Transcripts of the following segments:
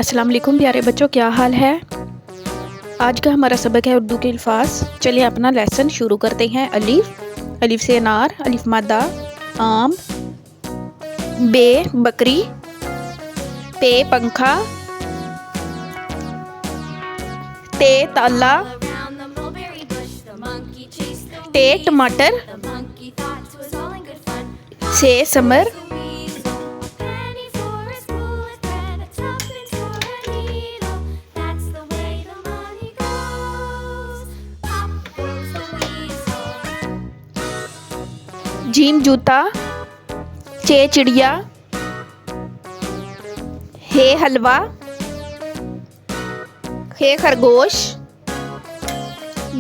अस्सलाम वालेकुम प्यारे बच्चों, क्या हाल है। आज का हमारा सबक है उर्दू के अल्फाज। चलिए अपना लेसन शुरू करते हैं। अलिफ, अलिफ से अनार, अलिफ मादा आम, बे बकरी, पे पंखा, ते ताला, टे टमाटर, से समर, जीम जूता, चे चिड़िया, हे हलवा, हे खरगोश,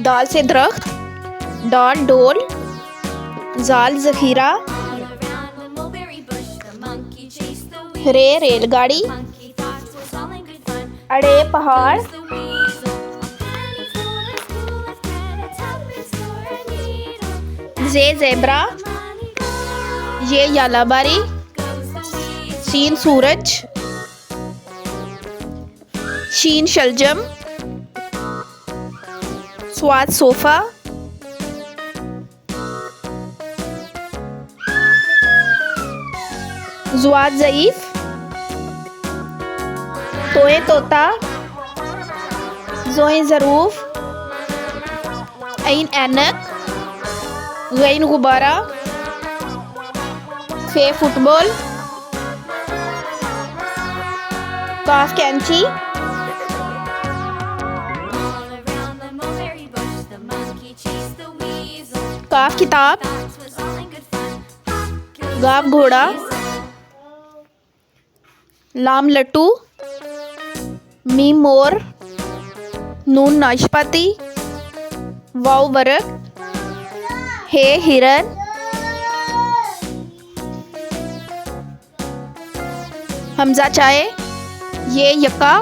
दाल से दरख्त, डाल डोल, जाल जखीरा, रे रेलगाड़ी, अड़े पहाड़, जे ज़ेब्रा, ये यालाबारी, सीन सूरज, शीन शलजम, स्वाद सोफ़ा, ज़ुआद ज़ईफ़, तोए तोता, ज़ोए ज़रूफ़, ऐन ऐनक, गैन गुब्बारा, फे फुटबॉल, काफ कैंची, काफ किताब, गाफ घोड़ा, लाम लट्टू, मीम मोर, नून नाशपाती, वाव बरक, हे हिरन, हमजा चाय, ये यका,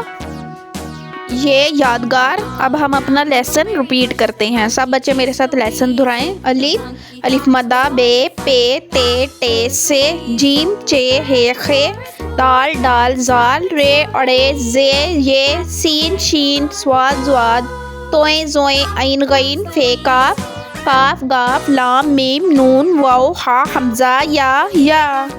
ये यादगार। अब हम अपना लेसन रिपीट करते हैं। सब बच्चे मेरे साथ लेसन दोहराएं। अलिफ, अलिफ मदा, बे पे ते टे से, जीम चे हे खे, दाल डाल जाल, रे अड़े जे ये, सीन शीन स्वाद ज़्वाद, तोए ज़ोए ऐन गैन, फे काफ, काफ गाफ, लाम मीम नून वाव हा हमजा या।